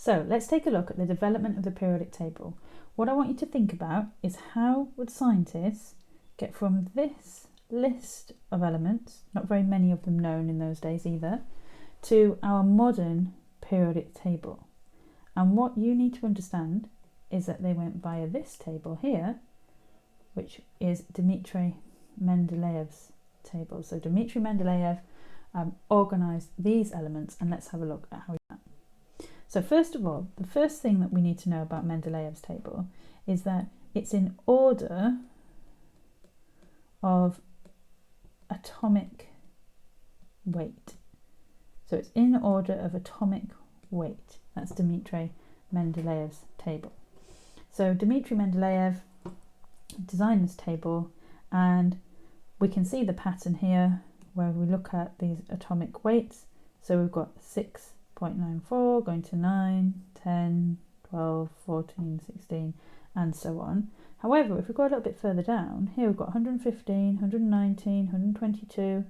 So let's take a look at the development of the periodic table. What I want you to think about is how would scientists get from this list of elements, not very many of them known in those days either, to our modern periodic table. And what you need to understand is that they went via this table here, which is Dmitry Mendeleev's table. So Dmitry Mendeleev organised these elements, and let's have a look at how he did that. So first of all, the first thing that we need to know about Mendeleev's table is that it's in order of atomic weight. So it's in order of atomic weight. That's Dmitry Mendeleev's table. So Dmitry Mendeleev designed this table, and we can see the pattern here where we look at these atomic weights. So we've got 6.94 going to 9, 10, 12, 14, 16 and so on. However, if we go a little bit further down, here we've got 115, 119, 122,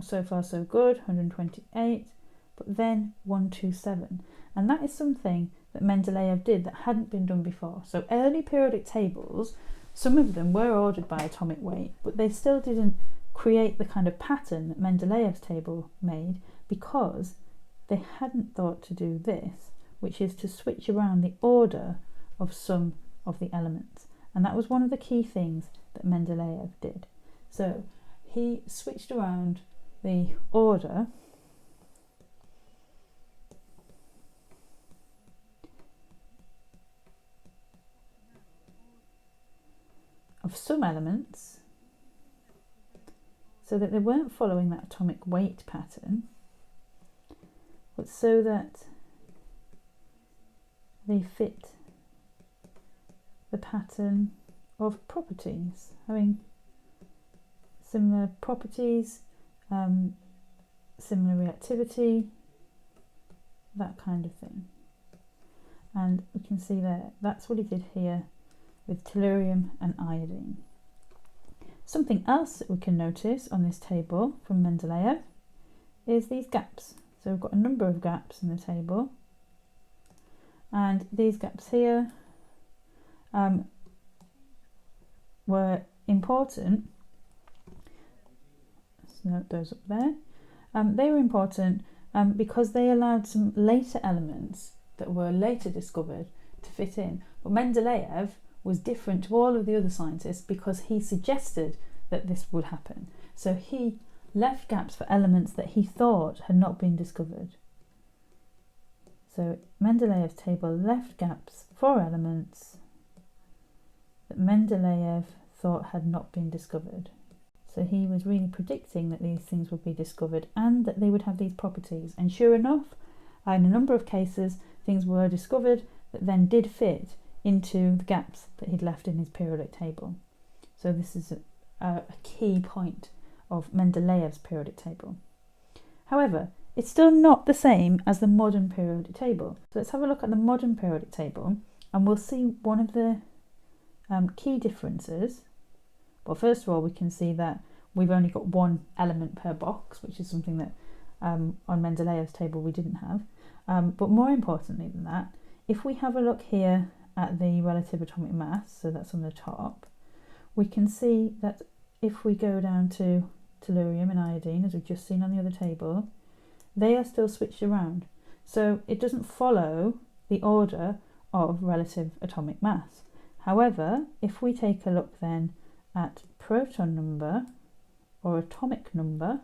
so far so good, 128, but then 127. And that is something that Mendeleev did that hadn't been done before. So early periodic tables, some of them were ordered by atomic weight, but they still didn't create the kind of pattern that Mendeleev's table made, because they hadn't thought to do this, which is to switch around the order of some of the elements. And that was one of the key things that Mendeleev did. So he switched around the order of some elements so that they weren't following that atomic weight pattern, but so that they fit the pattern of properties, having similar properties, similar reactivity, that kind of thing. And we can see there, that's what he did here with tellurium and iodine. Something else that we can notice on this table from Mendeleev is these gaps. So we've got a number of gaps in the table, and these gaps here were important. Let's note those up there. They were important because they allowed some later elements that were later discovered to fit in. But Mendeleev was different to all of the other scientists because he suggested that this would happen. So he left gaps for elements that he thought had not been discovered. So Mendeleev's table left gaps for elements that Mendeleev thought had not been discovered. So he was really predicting that these things would be discovered and that they would have these properties. And sure enough, in a number of cases, things were discovered that then did fit into the gaps that he'd left in his periodic table. So this is a key point of Mendeleev's periodic table. However, it's still not the same as the modern periodic table. So let's have a look at the modern periodic table, and we'll see one of the key differences. Well, first of all, we can see that we've only got one element per box, which is something that on Mendeleev's table we didn't have. But more importantly than that, if we have a look here at the relative atomic mass, so that's on the top, we can see that if we go down to tellurium and iodine, as we've just seen on the other table, they are still switched around. So it doesn't follow the order of relative atomic mass. However, if we take a look then at proton number or atomic number,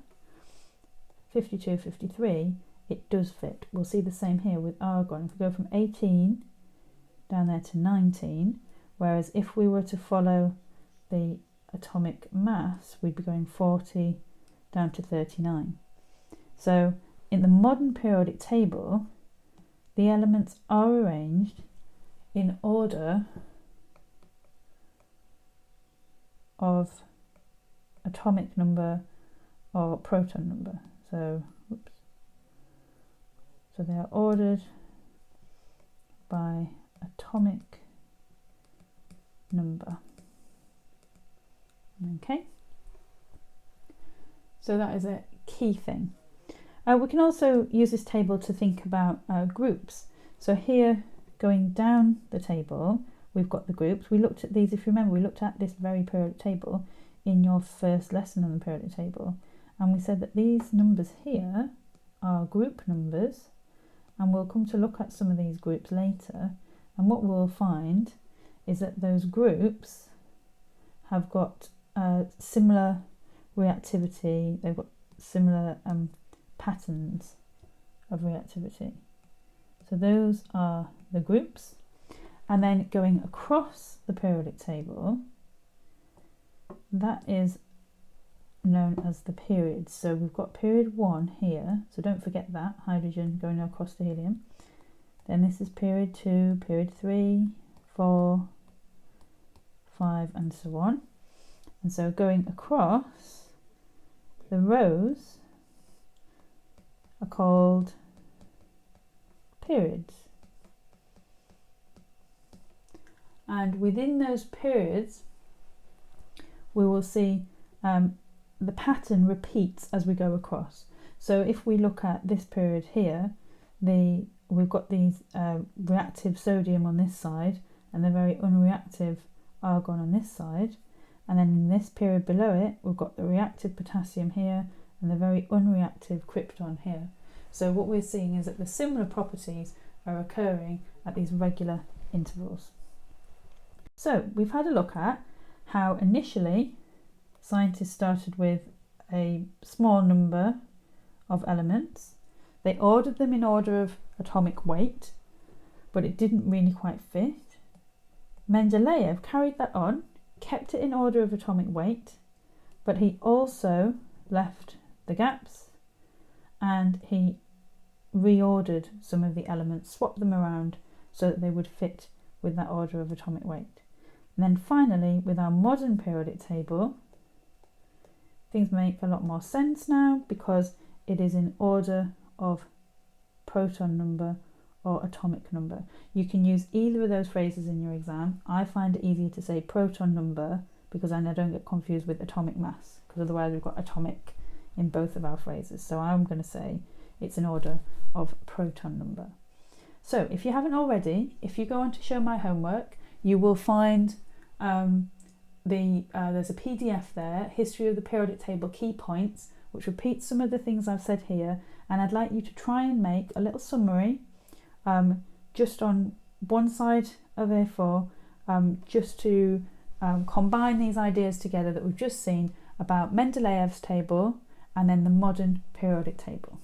52, 53, it does fit. We'll see the same here with argon. If we go from 18 down there to 19, whereas if we were to follow the atomic mass, we'd be going 40 down to 39. So in the modern periodic table, the elements are arranged in order of atomic number or proton number. So they are ordered by atomic number. Okay, so that is a key thing. We can also use this table to think about groups. So here, going down the table, we've got the groups. We looked at these, if you remember, we looked at this very periodic table in your first lesson on the periodic table, and we said that these numbers here are group numbers, and we'll come to look at some of these groups later, and what we'll find is that those groups have got similar reactivity, they've got similar patterns of reactivity. So those are the groups. And then going across the periodic table, that is known as the periods. So we've got period 1 here, so don't forget that, hydrogen going across to helium. Then this is period 2, period 3, 4, 5, and so on. And so going across, the rows are called periods. And within those periods, we will see the pattern repeats as we go across. So if we look at this period here, we've got these reactive sodium on this side and the very unreactive argon on this side. And then in this period below it, we've got the reactive potassium here and the very unreactive krypton here. So what we're seeing is that the similar properties are occurring at these regular intervals. So we've had a look at how initially scientists started with a small number of elements. They ordered them in order of atomic weight, but it didn't really quite fit. Mendeleev carried that on, kept it in order of atomic weight, but he also left the gaps and he reordered some of the elements, swapped them around so that they would fit with that order of atomic weight. And then finally, with our modern periodic table, things make a lot more sense now because it is in order of proton number or atomic number. You can use either of those phrases in your exam. I find it easier to say proton number because then I don't get confused with atomic mass, because otherwise we've got atomic in both of our phrases. So I'm going to say it's in order of proton number. So if you haven't already, if you go on to Show My Homework, you will find there's a PDF there, History of the Periodic Table Key Points, which repeats some of the things I've said here, and I'd like you to try and make a little summary just on one side of A4, just to combine these ideas together that we've just seen about Mendeleev's table and then the modern periodic table.